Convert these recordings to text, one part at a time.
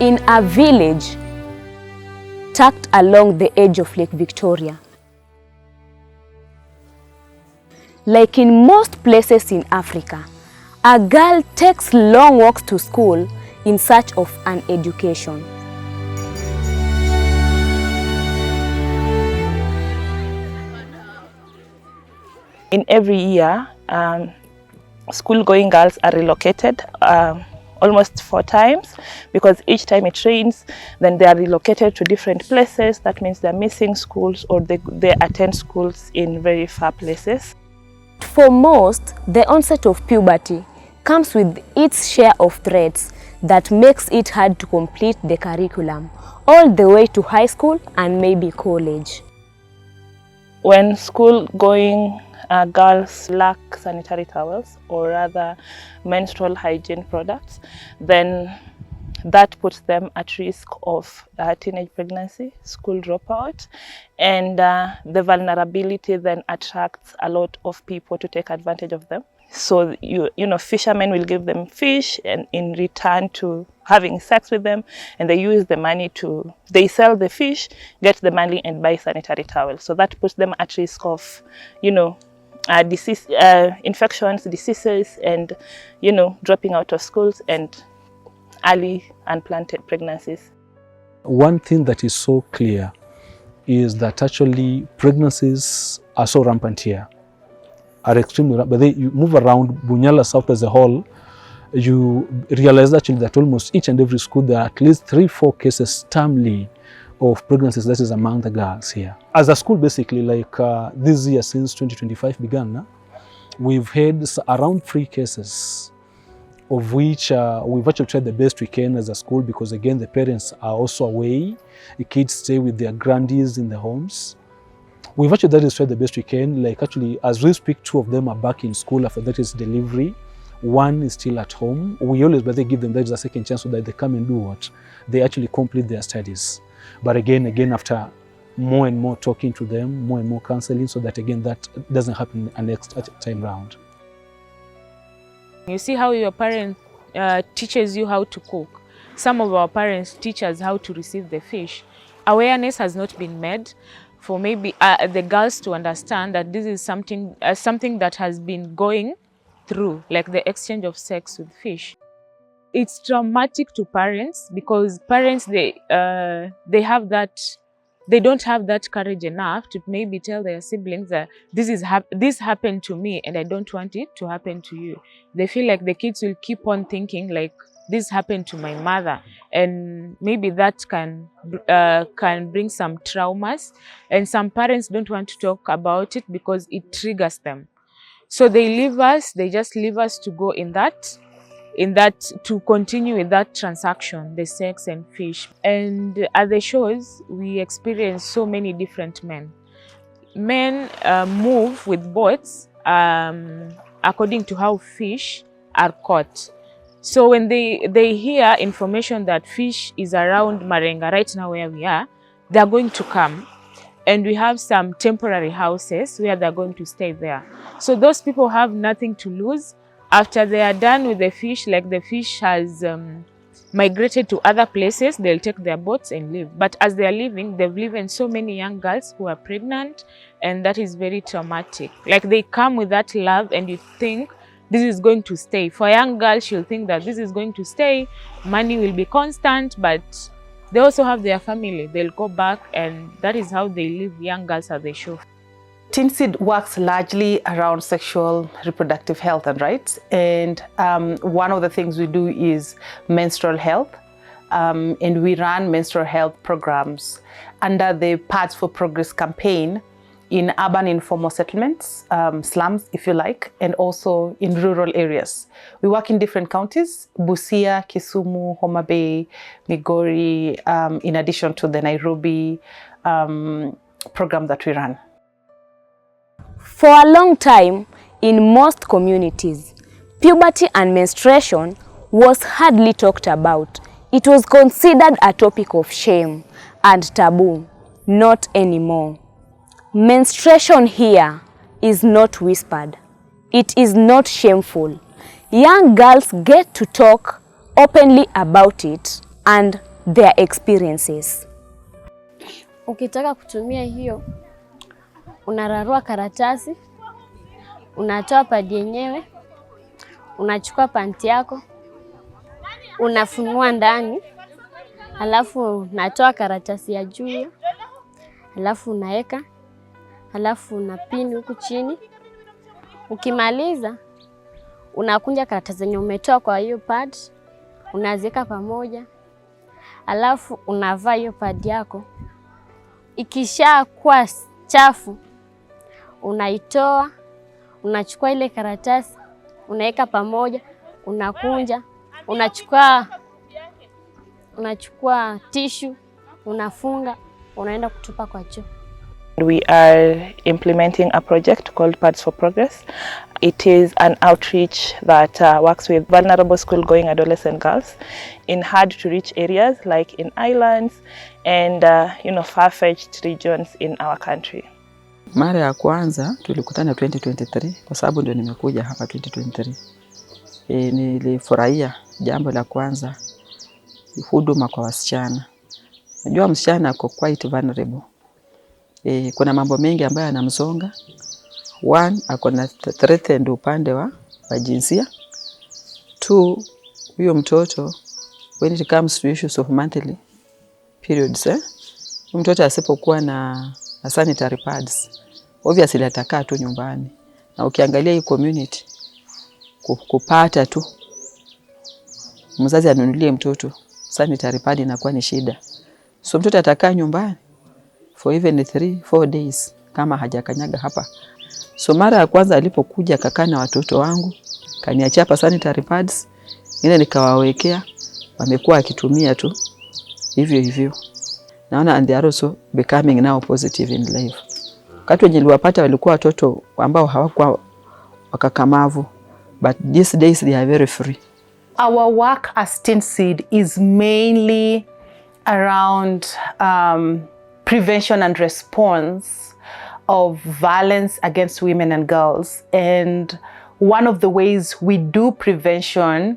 in a village tucked along the edge of Lake Victoria. Like in most places in Africa, a girl takes long walks to school in search of an education. In every year, school-going girls are relocated almost 4 times, because each time it rains, then they are relocated to different places. That means they're missing schools, or they attend schools in very far places. For most, the onset of puberty comes with its share of threats that makes it hard to complete the curriculum, all the way to high school and maybe college. When school-going girls lack sanitary towels, or rather menstrual hygiene products, then that puts them at risk of teenage pregnancy, school dropout, and the vulnerability then attracts a lot of people to take advantage of them. So you know, fishermen will give them fish, and in return to having sex with them, and they use the money they sell the fish, get the money, and buy sanitary towels. So that puts them at risk of, you know, disease, infections, diseases, and, you know, dropping out of schools and early unplanned pregnancies. One thing that is so clear is that actually pregnancies are so rampant here, are extremely rampant. But you move around Bunyala South as a whole, you realize actually that almost each and every school there are at least 3-4 cases termly of pregnancies that is among the girls here. As a school, basically, like this year since 2025 began, we've had around 3 cases, of which we've actually tried the best we can as a school, because again the parents are also away, the kids stay with their grandies in the homes. We've actually tried the best we can. Like actually, as we speak, 2 of them are back in school after that is delivery. 1 is still at home. We always give them that is a second chance so that they come and do what? They actually complete their studies. But again, after more and more talking to them, more and more counseling, so that again that doesn't happen the next time round. You see how your parent teaches you how to cook. Some of our parents teach us how to receive the fish. Awareness has not been made for maybe the girls to understand that this is something that has been going through, like the exchange of sex with fish. It's traumatic to parents, because parents they don't have that courage enough to maybe tell their siblings that this happened to me and I don't want it to happen to you. They feel like the kids will keep on thinking like this happened to my mother, and maybe that can bring some traumas, and some parents don't want to talk about it because it triggers them. So they just leave us to go in that to continue with that transaction, the sex and fish. And at the shows, we experience so many different men. Men move with boats according to how fish are caught. So when they hear information that fish is around Marenga right now where we are, they're going to come. And we have some temporary houses where they're going to stay there. So those people have nothing to lose. After they are done with the fish, like the fish has migrated to other places, they'll take their boats and leave. But as they are leaving, they've leaving so many young girls who are pregnant, and that is very traumatic. Like they come with that love and you think this is going to stay. For a young girl, she'll think that this is going to stay, money will be constant, but they also have their family. They'll go back, and that is how they leave young girls at the show. Teenseed works largely around sexual reproductive health and rights, and one of the things we do is menstrual health, and we run menstrual health programs under the Paths for Progress campaign in urban informal settlements, slums if you like, and also in rural areas. We work in different counties: Busia, Kisumu, Homabay, Migori, in addition to the Nairobi program that we run. For a long time, in most communities, puberty and menstruation was hardly talked about. It was considered a topic of shame and taboo. Not anymore. Menstruation here is not whispered. It is not shameful. Young girls get to talk openly about it, and their experiences. Ukitaka kutumia hiyo, unararua karatasi, unatoa padi yenyewe, unachukua panti yako, unafunua ndani, alafu unatoa karatasi ya juu, alafu unaeka, alafu unapini huku chini. Ukimaliza, unakunja karatasi zenye umetoa kwa hiyo pad, unaziweka pamoja, alafu unavaa hiyo pad yako. Ikisha kuwa chafu, unaitoa, unachukua ile karatasi, unaweka pamoja, unakunja, unachukua tissue, unafunga, unaenda kutupa kwa choo. We are implementing a project called Pads for Progress. It is an outreach that works with vulnerable school-going adolescent girls in hard-to-reach areas like in islands and far-fetched regions in our country. Mara ya kwanza tulikutana 2023 kwa sababu ndio nimekuja hapa 2023. Nilifurahia jambo la kwanza, huduma kwa wasichana. Najua msichana ako quite vulnerable. Kuna mambo mengi ambayo yanamzonga. One, ako na threatened upande wa jinsia. Two, huyo mtoto when it comes to issues of monthly periods, mtoto asipokuwa na sanitary pads, obviously atakaa tu nyumbani. Na ukiangalia hii community, kupata tu mzazi anunulie mtoto sanitary pad inakuwa ni shida. So mtoto atakaa nyumbani for even 3-4 days kama hajakanyaga hapa. So mara ya kwanza alipokuja kakaa na watoto wangu, kaniachia hapa sanitary pads, ile nikawawekea, wamekuwa akitumia tu hivyo hivyo. Naona and they are also becoming now positive in life. Wakati wenye niliwapata walikuwa watoto ambao hawakuwa wakakamavu, but these days they are very free. Our work as Teenseed is mainly around prevention and response of violence against women and girls. And one of the ways we do prevention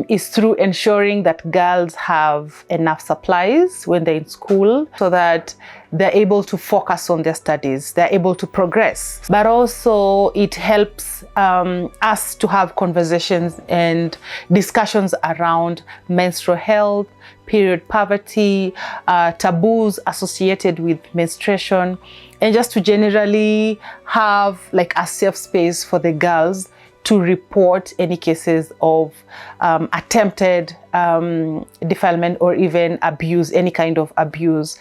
is through ensuring that girls have enough supplies when they're in school so that they're able to focus on their studies, they're able to progress. But also it helps us to have conversations and discussions around menstrual health, period poverty, taboos associated with menstruation, and just to generally have like a safe space for the girls to report any cases of attempted defilement or even abuse, any kind of abuse.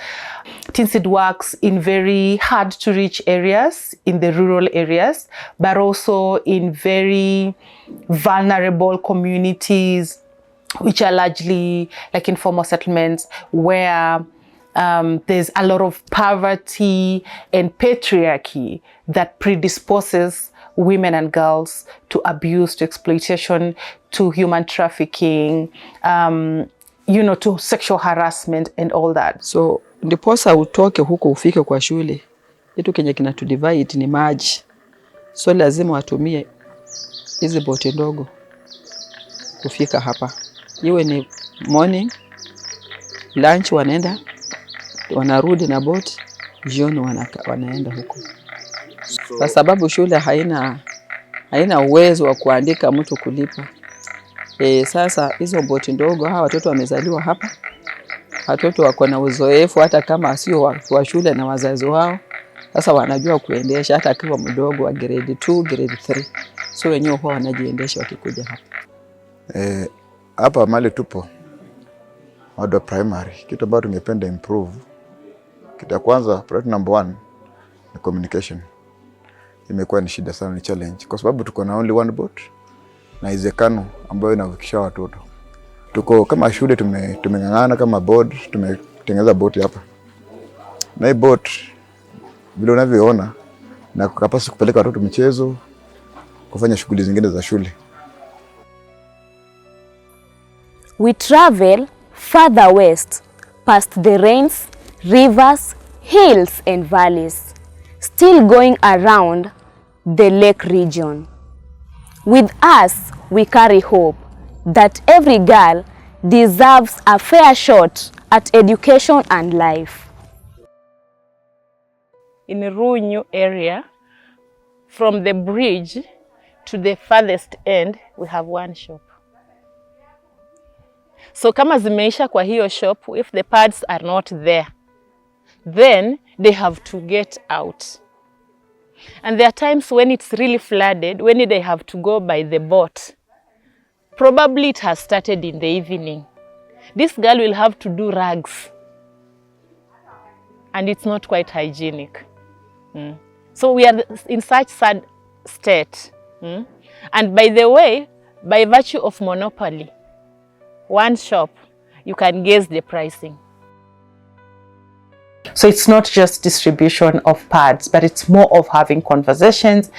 Teenseed works in very hard to reach areas, in the rural areas, but also in very vulnerable communities, which are largely like informal settlements where there's a lot of poverty and patriarchy that predisposes women and girls to abuse, to exploitation, to human trafficking, to sexual harassment and all that. So ndiposa utoke huko ufike kwa shule, kitu kenye kinatu divide ni maji. So lazima watumie hizi boti ndogo kufika hapa. Iwe ni morning, lunch wanaenda, wanarudi na boti, jioni wanaenda huko. Kwa sababu shule haina uwezo wa kuandika mtu kulipa. Sasa hizo boti ndogo, hawa watoto wamezaliwa hapa. Watoto wako na uzoefu hata kama sio wa shule na wazazi wao. Sasa wanajua kuendesha hata akiwa mdogo wa grade 2, grade 3. So wenyewe huwa wanajiendesha wakikuja hapa. Hapa mali tupo wado primary. Kitu ambacho tungependa improve. Kitu ya kwanza, priority number 1 ni communication. Imekuwa ni shida sana, ni challenge. Kwa sababu tuko na only one boat na izekano ambayo inavukisha watoto. Tuko kama shule tumengangana kama board, tumetengeneza boat hapa. Na hii boat vile unavyoona na kapasi kupeleka watoto michezo, kufanya shughuli zingine za shule. We travel further west past the rains, rivers, hills and valleys, still going around the lake region. With us, we carry hope that every girl deserves a fair shot at education and life. In Runyu area, from the bridge to the farthest end, we have one shop. So kama zimeisha kwa hiyo shop, if the pads are not there, then they have to get out. And there are times when it's really flooded, when they have to go by the boat. Probably it has started in the evening. This girl will have to do rags. And it's not quite hygienic. So we are in such sad state. And by the way, by virtue of monopoly, one shop, you can guess the pricing. So it's not just distribution of pads, but it's more of having conversations.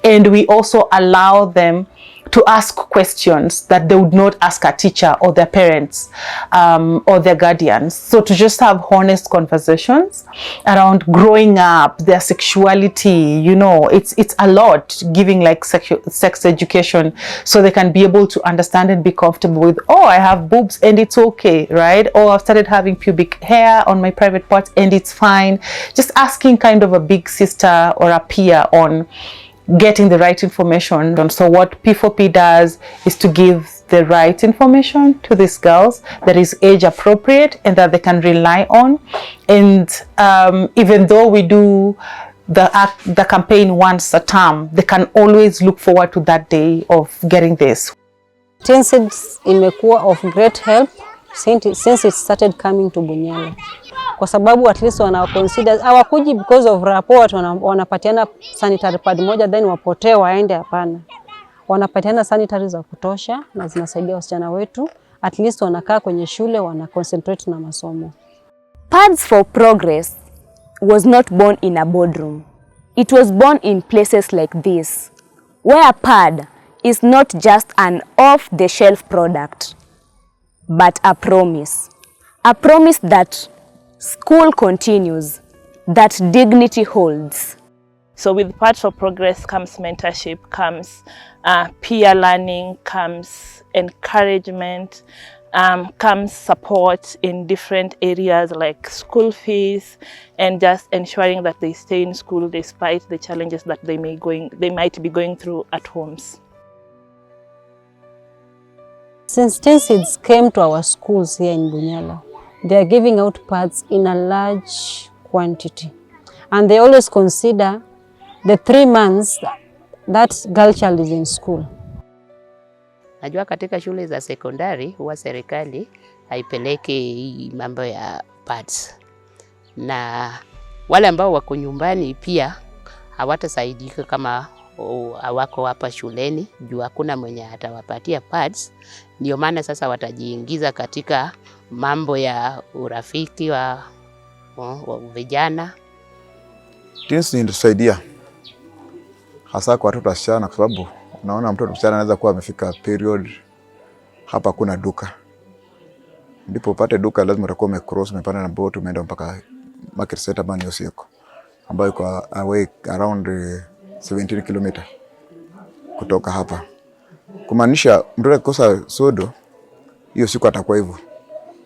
And we also allow them to ask questions that they would not ask a teacher or their parents or their guardians. So to just have honest conversations around growing up, their sexuality, you know, it's a lot, giving like sex education so they can be able to understand and be comfortable with, oh, I have boobs and it's okay, right? Or I've started having pubic hair on my private parts and it's fine. Just asking kind of a big sister or a peer on getting the right information. And so what P4P does is to give the right information to these girls that is age appropriate and that they can rely on. And even though we do the campaign once a term, they can always look forward to that day of getting this. Teenseed imekuwa of great help since it started coming to Bunyala. Kwa sababu at least wana consider hawakuji because of rapport, wanapatiana sanitary pad moja then wapotee waende, hapana. Wanapatiana sanitary za kutosha na zinasaidia wasichana wetu, at least wanakaa kwenye shule wana concentrate na masomo. Pads for Progress was not born in a boardroom. It was born in places like this, where a pad is not just an off-the-shelf product, but a promise. A promise that school continues, that dignity holds. So with Pads for Progress comes mentorship, comes peer learning, comes encouragement, comes support in different areas like school fees, and just ensuring that they stay in school despite the challenges that they might be going through at homes. Since Teenseed came to our schools here in Bunyala, they are giving out pads in a large quantity. And they always consider the 3 months that girl child is in school. Najua katika shule za sekondari huwa serikali haipeleki mambo ya pads. Na wale ambao wako nyumbani pia hawatasaidika kama hawako hapa shuleni, juu hakuna mwenye atawapatia pads. Ndio maana sasa watajiingiza katika mambo ya urafiki wa vijana. Teenseed inasaidia hasa kwa watoto wasichana, kwa sababu unaona mtoto msichana anaweza kuwa amefika period, hapa kuna duka. Ndipo upate duka lazima utakuwa umecross, umepanda na boat, umeenda mpaka market center bani Yosiko, ambayo iko away around 17 km kutoka hapa. Kumaanisha mtoto akikosa sodo, hiyo siku atakuwa hivyo.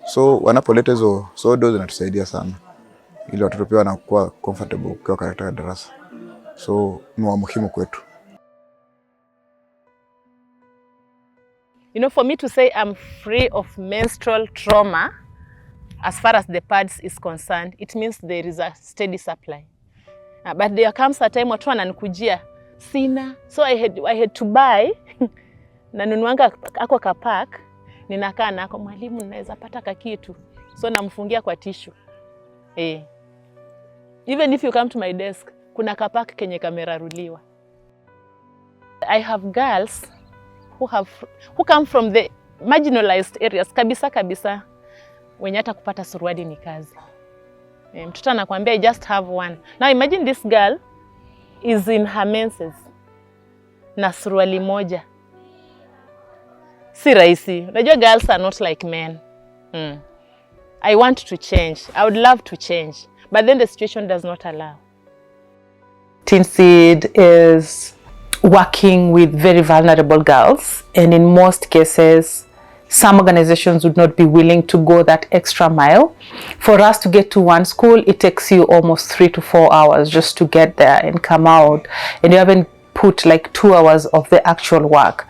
So wanapoleta hizo sodo zinatusaidia sana, ili watoto pia wanakuwa comfortable kwa katika darasa. So ni wa muhimu kwetu. You know, for me to say I'm free of menstrual trauma as far as the pads is concerned, it means there is a steady supply. But there comes a time watu wananikujia sina, so I had to buy na nunuanga ako kapak, ninakaa nako, mwalimu ninaweza pata kakitu, so namfungia kwa tissue. Even if you come to my desk, kuna kapak kenye kamera ruliwa. I have girls who come from the marginalized areas kabisa, wenye hata kupata suruali ni kazi. Mtoto anakuambia I just have one. Now imagine this girl is in her menses na suruali moja. Si rahisi. Unajua girls are not like men. I want to change. I would love to change. But then the situation does not allow. Teenseed is working with very vulnerable girls, and in most cases some organizations would not be willing to go that extra mile. For us to get to one school, it takes you almost 3 to 4 hours just to get there and come out, and you haven't put like 2 hours of the actual work.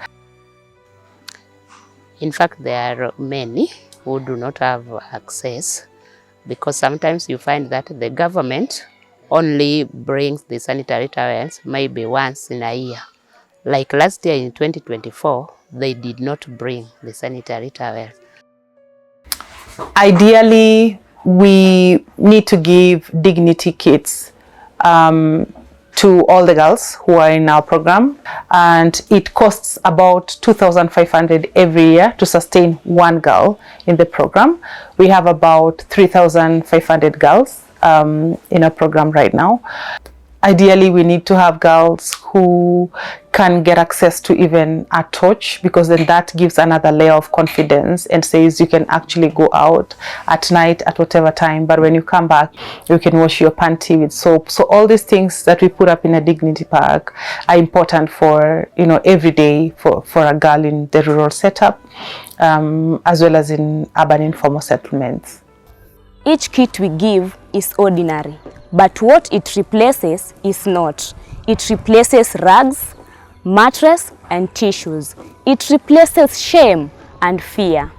In fact, there are many who do not have access, because sometimes you find that the government only brings the sanitary towels maybe once in a year. Like last year in 2024, they did not bring the sanitary towels. Ideally, we need to give dignity kits to all the girls who are in our program, and it costs about 2,500 every year to sustain one girl in the program. We have about 3,500 girls in our program right now. Ideally, we need to have girls who can get access to even a torch, because then that gives another layer of confidence and says you can actually go out at night at whatever time, but when you come back, you can wash your panty with soap. So all these things that we put up in a dignity park are important for, you know, every day for a girl in the rural setup, as well as in urban informal settlements. Each kit we give is ordinary, but what it replaces is not. It replaces rags, mattress and tissues. It replaces shame and fear.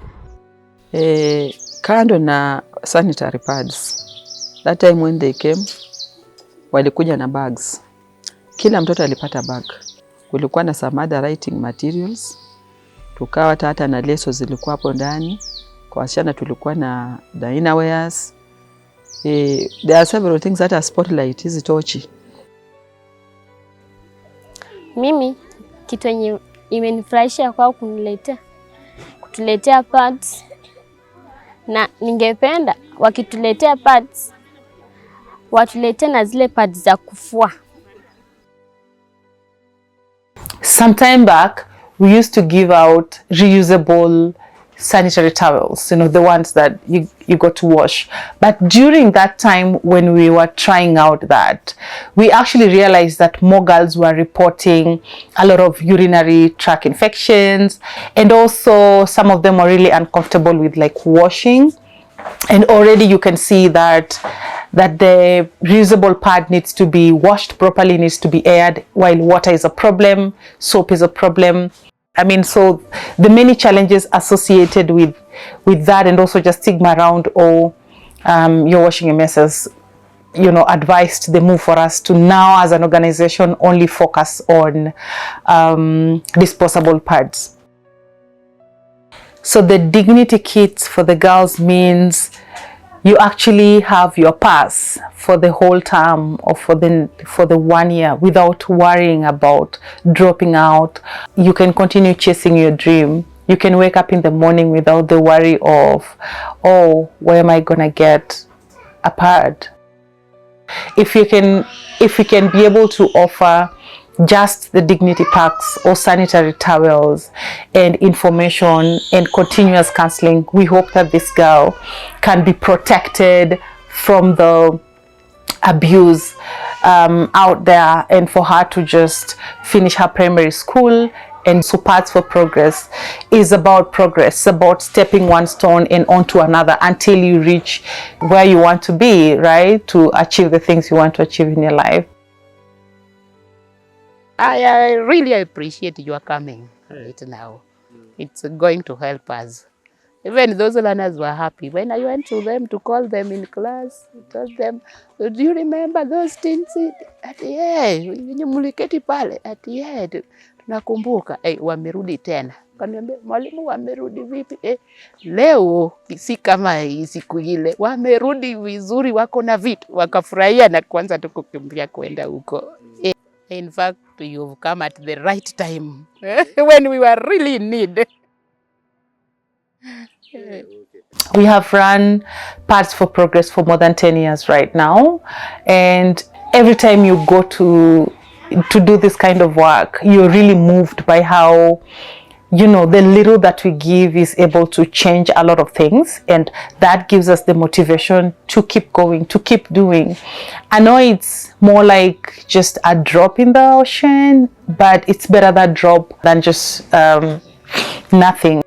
Kando na sanitary pads, that time when they came, walikuja na bags. Kila mtoto alipata bag. Kulikuwa na some other writing materials. Tukawa hata na leso zilikuwa hapo ndani. Kwa wasichana tulikuwa na the innerwears. There are several things that are spotlight, hizi tochi. Mimi kitu yenye imenifurahisha kwao kutuletea pads, na ningependa wakituletea pads watuletee na zile pads za kufua. Some time back, we used to give out reusable sanitary towels, you know, the ones that you got to wash. But during that time when we were trying out that, we actually realized that more girls were reporting a lot of urinary tract infections, and also some of them are really uncomfortable with like washing. And already you can see that the reusable pad needs to be washed properly, needs to be aired, while water is a problem, soap is a problem. I mean, so the many challenges associated with that, and also just stigma around, you're washing your messes, you know, advised the move for us to now as an organization only focus on disposable pads. So the dignity kits for the girls means you actually have your pass for the whole term or for the 1 year without worrying about dropping out. You can continue chasing your dream. You can wake up in the morning without the worry of, oh, where am I gonna get a pad? If we can be able to offer just the dignity packs or sanitary towels and information and continuous counseling, we hope that this girl can be protected from the abuse out there, and for her to just finish her primary school. And so Paths for Progress is about progress, about stepping one stone and onto another until you reach where you want to be, right? To achieve the things you want to achieve in your life. I really appreciate your coming right now. It's going to help us. Even those learners were happy. When I went to them to call them in class, I told them, do you remember those Teenseed? At yeah, muliketi pale. At yeah, tunakumbuka. Wamerudi tena. Kaniambia, mwalimu wamerudi vipi? Leo si kama siku ile. Wamerudi vizuri, wako na vitu. Wakafurahia na kwanza tukukimbia kwenda huko. In fact, you've come at the right time when we were really in need. We have run Paths for Progress for more than 10 years right now, and every time you go to do this kind of work, you're really moved by how, you know, the little that we give is able to change a lot of things, and that gives us the motivation to keep going, to keep doing. I know it's more like just a drop in the ocean, but it's better that drop than just nothing.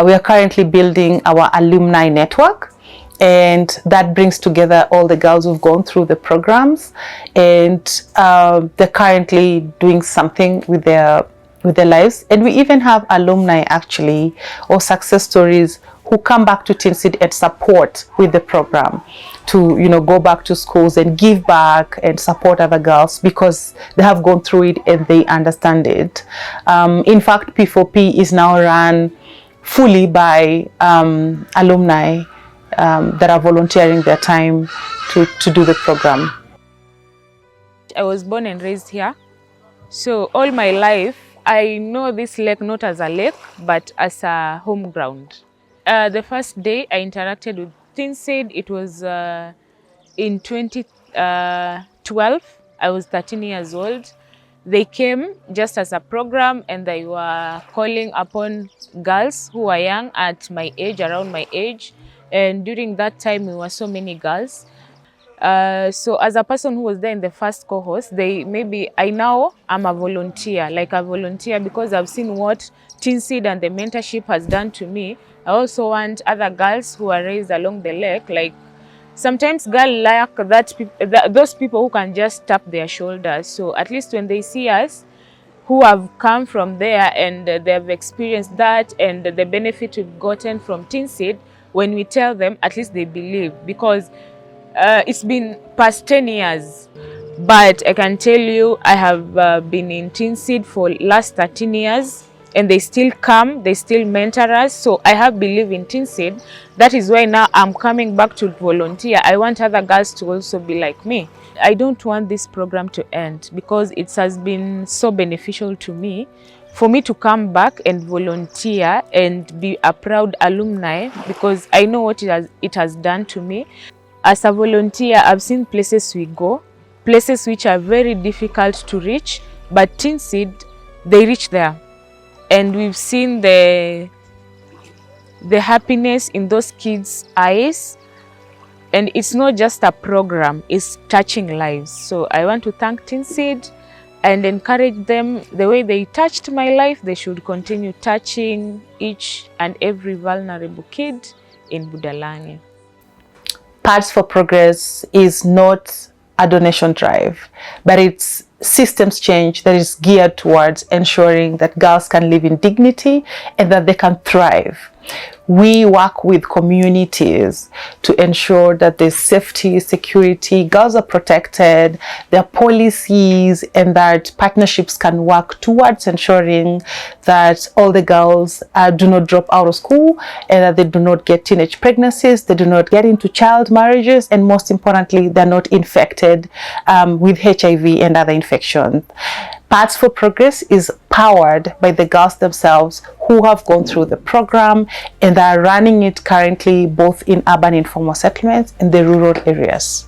We are currently building our alumni network, and that brings together all the girls who've gone through the programs, and they're currently doing something with their lives. And we even have alumni actually, or success stories, who come back to Teenseed and support with the program to, you know, go back to schools and give back and support other girls because they have gone through it and they understand it. In fact, P4P is now run fully by alumni that are volunteering their time to do the program. I was born and raised here, so all my life I know this lake not as a lake but as a home ground. The first day I interacted with Teenseed, it was in 2012. I was 13 years old. They came just as a program and they were calling upon girls who were young at my age, around my age. And during that time, we were so many girls. So as a person who was there in the first cohort, I now am a volunteer, because I've seen what Teenseed and the mentorship has done to me. I also want other girls who are raised along the lake, like sometimes girls lack those people who can just tap their shoulders. So at least when they see us, who have come from there and they have experienced that and the benefit we've gotten from Teenseed, when we tell them, at least they believe, because it's been past 10 years. But I can tell you, I have been in Teenseed for last 13 years. And they still come, they still mentor us. So I have belief in Teenseed. That is why now I'm coming back to volunteer. I want other girls to also be like me. I don't want this program to end because it has been so beneficial to me. For me to come back and volunteer and be a proud alumni, because I know what it has done to me. As a volunteer, I've seen places we go, places which are very difficult to reach, but Teenseed, they reach there. And we've seen the happiness in those kids' eyes. And it's not just a program, it's touching lives. So I want to thank Teenseed and encourage them, the way they touched my life, they should continue touching each and every vulnerable kid in Budalangi. Paths for Progress is not a donation drive, but it's systems change that is geared towards ensuring that girls can live in dignity and that they can thrive. We work with communities to ensure that there's safety, security, girls are protected, there are policies, and that partnerships can work towards ensuring that all the girls do not drop out of school and that they do not get teenage pregnancies, they do not get into child marriages, and most importantly, they're not infected with HIV and other infections. Paths for Progress is powered by the girls themselves who have gone through the program and are running it currently both in urban informal settlements and the rural areas.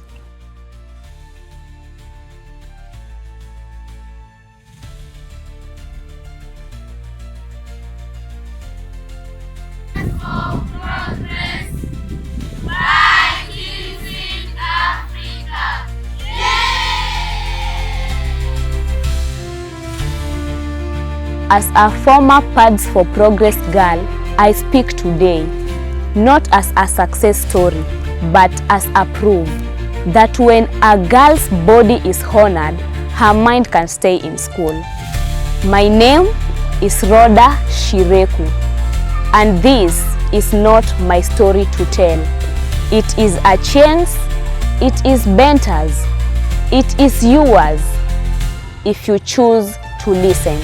As a former Paths for Progress girl, I speak today, not as a success story, but as a proof that when a girl's body is honored, her mind can stay in school. My name is Rhoda Shireku, and this is not my story to tell. It is a chance, it is Benter's, it is yours, if you choose to listen.